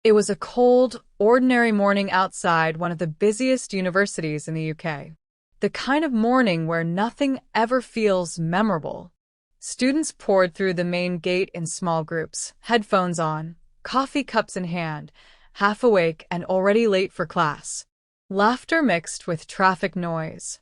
It was a cold, ordinary morning outside one of the busiest universities in the UK. The kind of morning where nothing ever feels memorable. Students poured through the main gate in small groups, headphones on, coffee cups in hand, half awake and already late for class. Laughter mixed with traffic noise.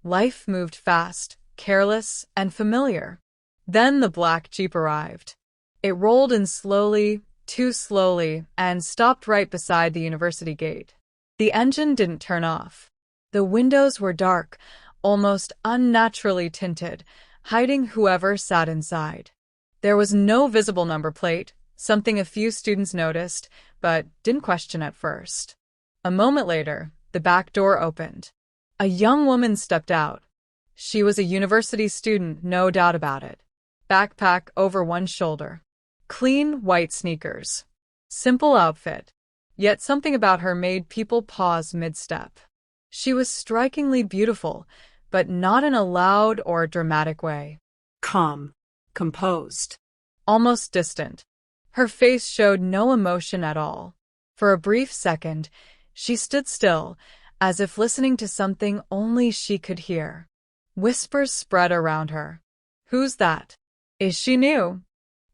Life moved fast, careless, and familiar. Then the black Jeep arrived. It rolled in slowly, too slowly, and stopped right beside the university gate. The engine didn't turn off. The windows were dark, almost unnaturally tinted, hiding whoever sat inside. There was no visible number plate, something a few students noticed, but didn't question at first. A moment later, the back door opened. A young woman stepped out. She was a university student, no doubt about it. Backpack over one shoulder. Clean, white sneakers. Simple outfit. Yet something about her made people pause mid-step. She was strikingly beautiful, but not in a loud or dramatic way. Calm. Composed. Almost distant. Her face showed no emotion at all. For a brief second, she stood still, as if listening to something only she could hear. Whispers spread around her. "Who's that? Is she new?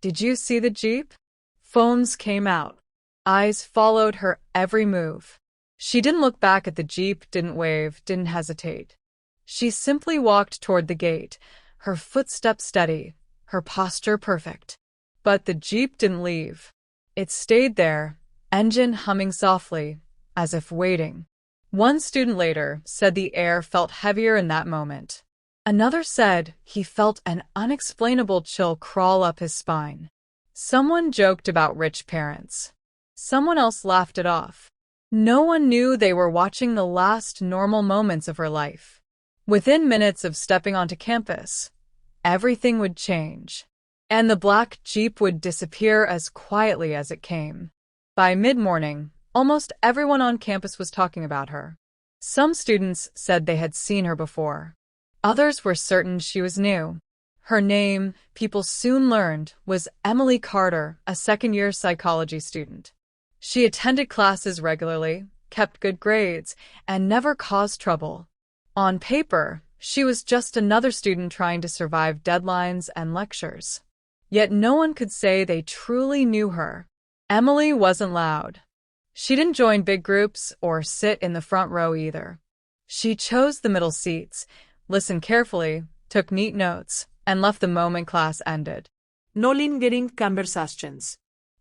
Did you see the Jeep?" Phones came out. Eyes followed her every move. She didn't look back at the Jeep, didn't wave, didn't hesitate. She simply walked toward the gate, her footsteps steady, her posture perfect. But the Jeep didn't leave. It stayed there, engine humming softly, as if waiting. One student later said the air felt heavier in that moment. Another said he felt an unexplainable chill crawl up his spine. Someone joked about rich parents. Someone else laughed it off. No one knew they were watching the last normal moments of her life. Within minutes of stepping onto campus, everything would change. And the black Jeep would disappear as quietly as it came. By mid-morning, almost everyone on campus was talking about her. Some students said they had seen her before. Others were certain she was new. Her name, people soon learned, was Emily Carter, a second-year psychology student. She attended classes regularly, kept good grades, and never caused trouble. On paper, she was just another student trying to survive deadlines and lectures. Yet no one could say they truly knew her. Emily wasn't loud. She didn't join big groups or sit in the front row either. She chose the middle seats, listened carefully, took neat notes, and left the moment class ended. No lingering conversations.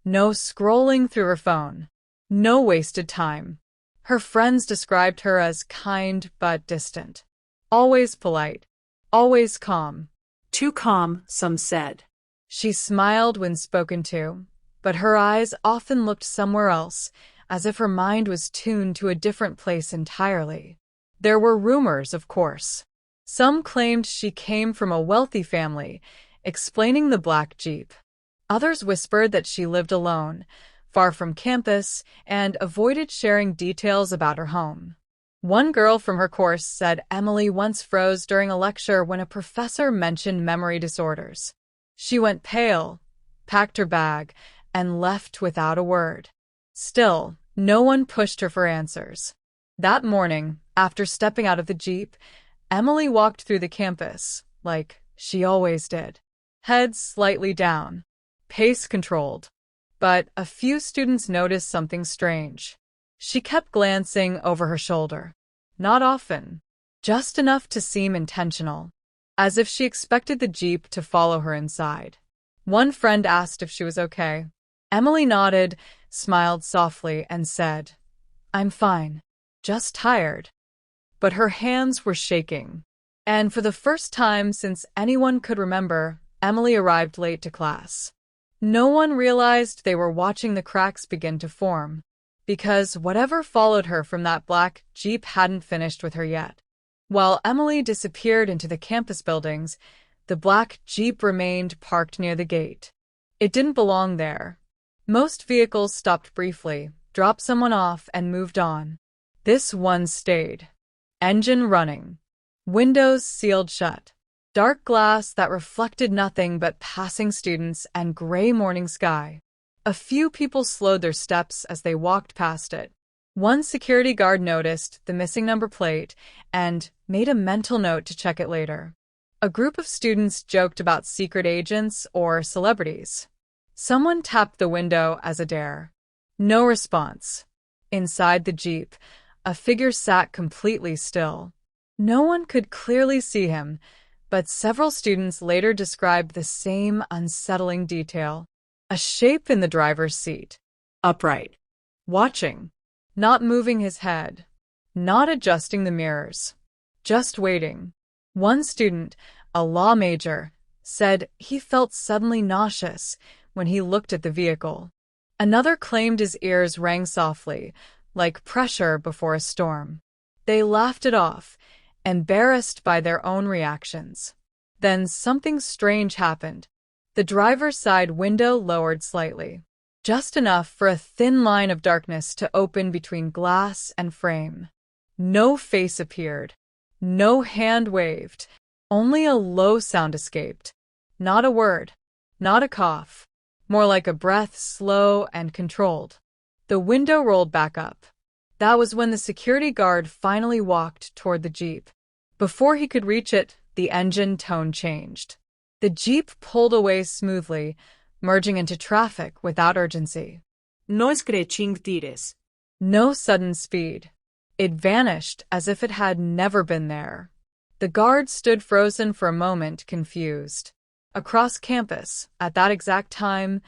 No scrolling through her phone. No wasted time. Her friends described her as kind but distant. Always polite. Always calm. Too calm, some said. She smiled when spoken to, but her eyes often looked somewhere else, as if her mind was tuned to a different place entirely. There were rumors, of course. Some claimed she came from a wealthy family, explaining the black Jeep. Others whispered that she lived alone, far from campus, and avoided sharing details about her home. One girl from her course said Emily once froze during a lecture when a professor mentioned memory disorders. She went pale, packed her bag, and left without a word. Still, no one pushed her for answers. That morning, after stepping out of the Jeep, Emily walked through the campus, like she always did. Head slightly down. Pace controlled. But a few students noticed something strange. She kept glancing over her shoulder. Not often. Just enough to seem intentional. As if she expected the Jeep to follow her inside. One friend asked if she was okay. Emily nodded, smiled softly, and said, "I'm fine. Just tired." But her hands were shaking. And for the first time since anyone could remember, Emily arrived late to class. No one realized they were watching the cracks begin to form, because whatever followed her from that black Jeep hadn't finished with her yet. While Emily disappeared into the campus buildings, the black Jeep remained parked near the gate. It didn't belong there. Most vehicles stopped briefly, dropped someone off, and moved on. This one stayed. Engine running. Windows sealed shut. Dark glass that reflected nothing but passing students and gray morning sky. A few people slowed their steps as they walked past it. One security guard noticed the missing number plate and made a mental note to check it later. A group of students joked about secret agents or celebrities. Someone tapped the window as a dare. No response. Inside the Jeep, a figure sat completely still. No one could clearly see him, but several students later described the same unsettling detail. A shape in the driver's seat. Upright. Watching. Not moving his head. Not adjusting the mirrors. Just waiting. One student, a law major, said he felt suddenly nauseous when he looked at the vehicle. Another claimed his ears rang softly, like pressure before a storm. They laughed it off, embarrassed by their own reactions. Then something strange happened. The driver's side window lowered slightly, just enough for a thin line of darkness to open between glass and frame. No face appeared. No hand waved. Only a low sound escaped. Not a word. Not a cough. More like a breath, slow and controlled. The window rolled back up. That was when the security guard finally walked toward the Jeep. Before he could reach it, the engine tone changed. The Jeep pulled away smoothly, merging into traffic without urgency. No screeching tires. No sudden speed. It vanished as if it had never been there. The guard stood frozen for a moment, confused. Across campus, at that exact time,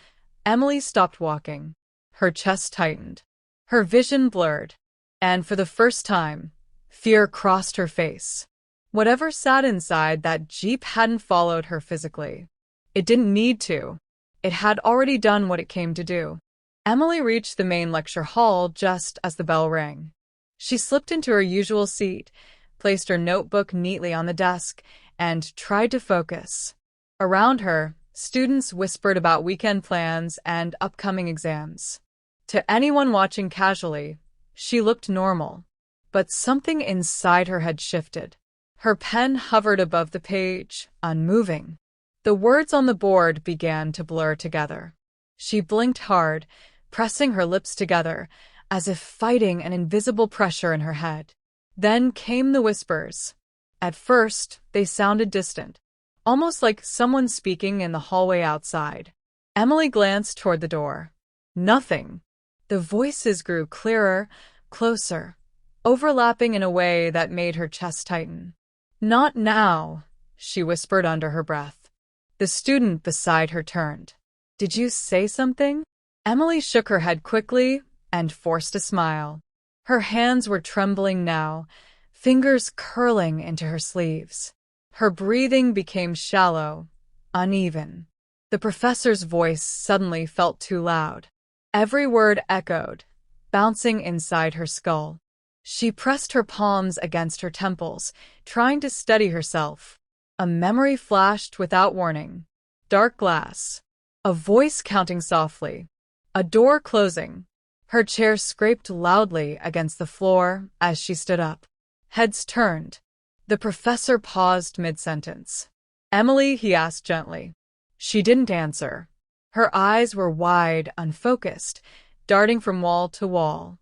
Emily stopped walking. Her chest tightened. Her vision blurred. And for the first time, fear crossed her face. Whatever sat inside that Jeep hadn't followed her physically. It didn't need to. It had already done what it came to do. Emily reached the main lecture hall just as the bell rang. She slipped into her usual seat, placed her notebook neatly on the desk, and tried to focus. Around her, students whispered about weekend plans and upcoming exams. To anyone watching casually, she looked normal. But something inside her had shifted. Her pen hovered above the page, unmoving. The words on the board began to blur together. She blinked hard, pressing her lips together, as if fighting an invisible pressure in her head. Then came the whispers. At first, they sounded distant, almost like someone speaking in the hallway outside. Emily glanced toward the door. Nothing. The voices grew clearer, closer, overlapping in a way that made her chest tighten. "Not now," she whispered under her breath. The student beside her turned. "Did you say something?" Emily shook her head quickly and forced a smile. Her hands were trembling now, fingers curling into her sleeves. Her breathing became shallow, uneven. The professor's voice suddenly felt too loud. Every word echoed, bouncing inside her skull. She pressed her palms against her temples, trying to steady herself. A memory flashed without warning. Dark glass. A voice counting softly. A door closing. Her chair scraped loudly against the floor as she stood up. Heads turned. The professor paused mid-sentence. "Emily," he asked gently. She didn't answer. Her eyes were wide, unfocused, darting from wall to wall.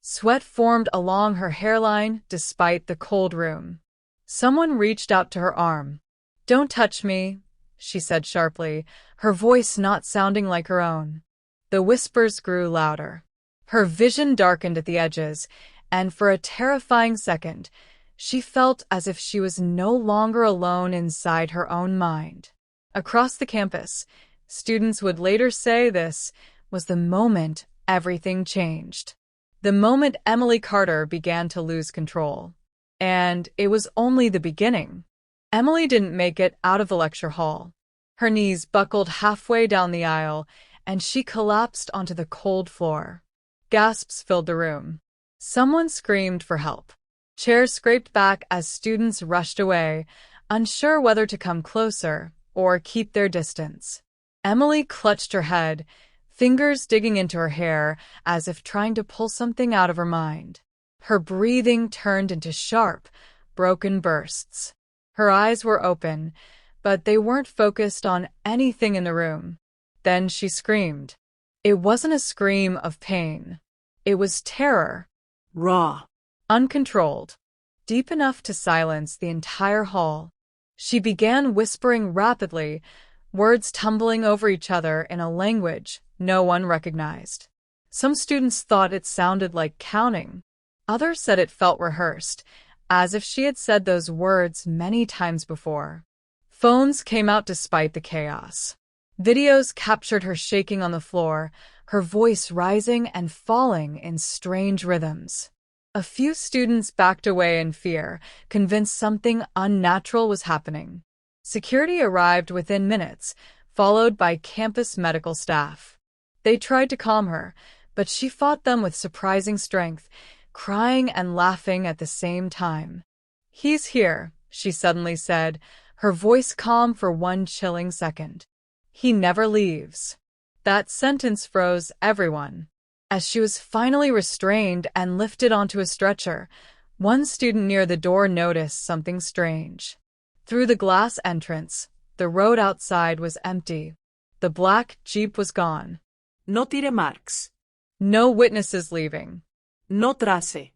Sweat formed along her hairline despite the cold room. Someone reached out to her arm. "Don't touch me," she said sharply, her voice not sounding like her own. The whispers grew louder. Her vision darkened at the edges, and for a terrifying second, she felt as if she was no longer alone inside her own mind. Across the campus, students would later say this was the moment everything changed. The moment Emily Carter began to lose control. And it was only the beginning. Emily didn't make it out of the lecture hall. Her knees buckled halfway down the aisle, and she collapsed onto the cold floor. Gasps filled the room. Someone screamed for help. Chairs scraped back as students rushed away, unsure whether to come closer or keep their distance. Emily clutched her head, fingers digging into her hair as if trying to pull something out of her mind. Her breathing turned into sharp, broken bursts. Her eyes were open, but they weren't focused on anything in the room. Then she screamed. It wasn't a scream of pain. It was terror. Raw. Uncontrolled. Deep enough to silence the entire hall. She began whispering rapidly, words tumbling over each other in a language no one recognized. Some students thought it sounded like counting. Others said it felt rehearsed, as if she had said those words many times before. Phones came out despite the chaos. Videos captured her shaking on the floor, her voice rising and falling in strange rhythms. A few students backed away in fear, convinced something unnatural was happening. Security arrived within minutes, followed by campus medical staff. They tried to calm her, but she fought them with surprising strength, crying and laughing at the same time. "He's here," she suddenly said, her voice calm for one chilling second. "He never leaves." That sentence froze everyone. As she was finally restrained and lifted onto a stretcher, one student near the door noticed something strange. Through the glass entrance, the road outside was empty. The black Jeep was gone. No tire marks. No witnesses leaving. No trace.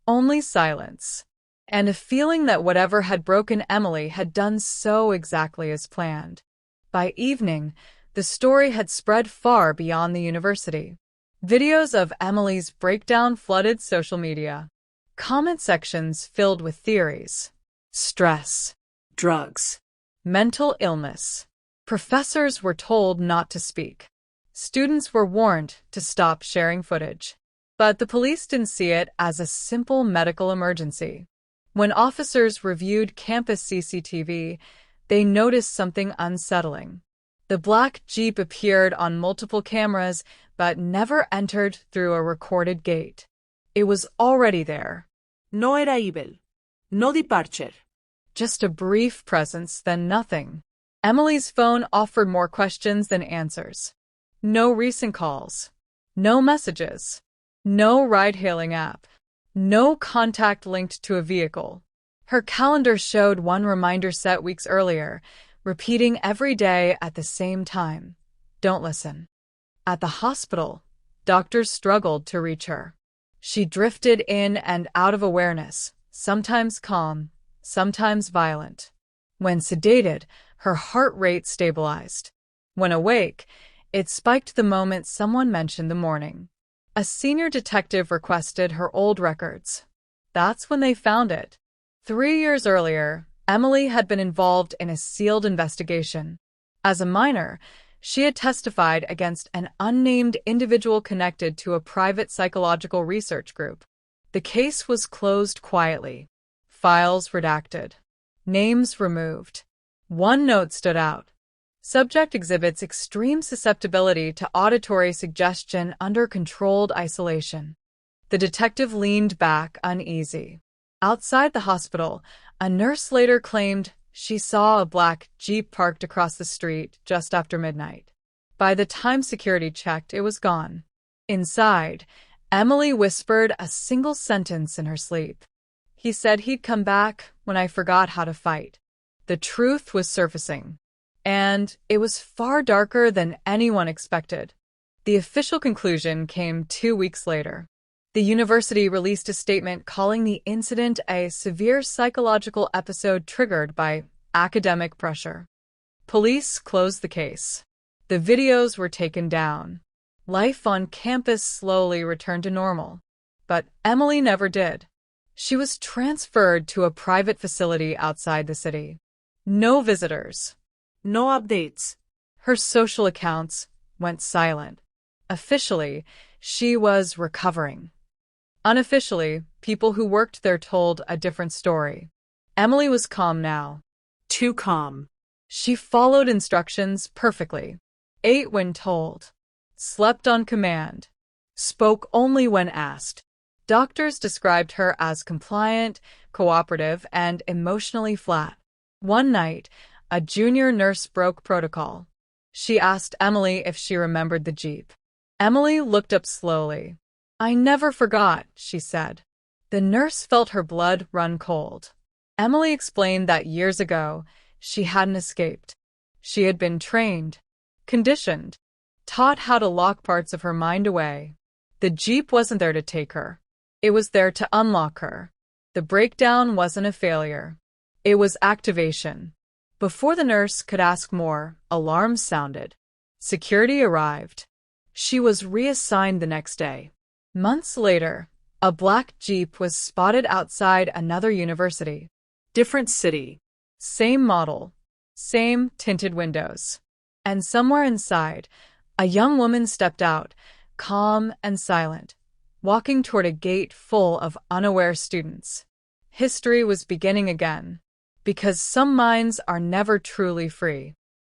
Only silence. And a feeling that whatever had broken Emily had done so exactly as planned. By evening, the story had spread far beyond the university. Videos of Emily's breakdown flooded social media. Comment sections filled with theories. Stress. Drugs. Mental illness. Professors were told not to speak. Students were warned to stop sharing footage. But the police didn't see it as a simple medical emergency. When officers reviewed campus CCTV, they noticed something unsettling. The black Jeep appeared on multiple cameras, but never entered through a recorded gate. It was already there. No arrival. No departure. Just a brief presence, then nothing. Emily's phone offered more questions than answers. No recent calls. No messages. No ride-hailing app. No contact linked to a vehicle. Her calendar showed one reminder set weeks earlier, repeating every day at the same time. Don't listen. At the hospital, doctors struggled to reach her. She drifted in and out of awareness, sometimes calm, sometimes violent. When sedated, her heart rate stabilized. When awake, it spiked the moment someone mentioned the morning. A senior detective requested her old records. That's when they found it. 3 years earlier, Emily had been involved in a sealed investigation. As a minor, she had testified against an unnamed individual connected to a private psychological research group. The case was closed quietly. Files redacted. Names removed. One note stood out. Subject exhibits extreme susceptibility to auditory suggestion under controlled isolation. The detective leaned back, uneasy. Outside the hospital, a nurse later claimed she saw a black Jeep parked across the street just after midnight. By the time security checked, it was gone. Inside, Emily whispered a single sentence in her sleep. "He said he'd come back when I forgot how to fight." The truth was surfacing. And it was far darker than anyone expected. The official conclusion came 2 weeks later. The university released a statement calling the incident a severe psychological episode triggered by academic pressure. Police closed the case. The videos were taken down. Life on campus slowly returned to normal. But Emily never did. She was transferred to a private facility outside the city. No visitors. No updates. Her social accounts went silent. Officially, she was recovering. Unofficially, people who worked there told a different story. Emily was calm now. Too calm. She followed instructions perfectly. Ate when told. Slept on command. Spoke only when asked. Doctors described her as compliant, cooperative, and emotionally flat. One night, a junior nurse broke protocol. She asked Emily if she remembered the Jeep. Emily looked up slowly. "I never forgot," she said. The nurse felt her blood run cold. Emily explained that years ago, she hadn't escaped. She had been trained, conditioned. taught how to lock parts of her mind away. The Jeep wasn't there to take her. It was there to unlock her. The breakdown wasn't a failure. It was activation. Before the nurse could ask more, alarms sounded. Security arrived. She was reassigned the next day. Months later, a black Jeep was spotted outside another university. Different city. Same model, same tinted windows. And somewhere inside, a young woman stepped out, calm and silent, walking toward a gate full of unaware students. History was beginning again, because some minds are never truly free.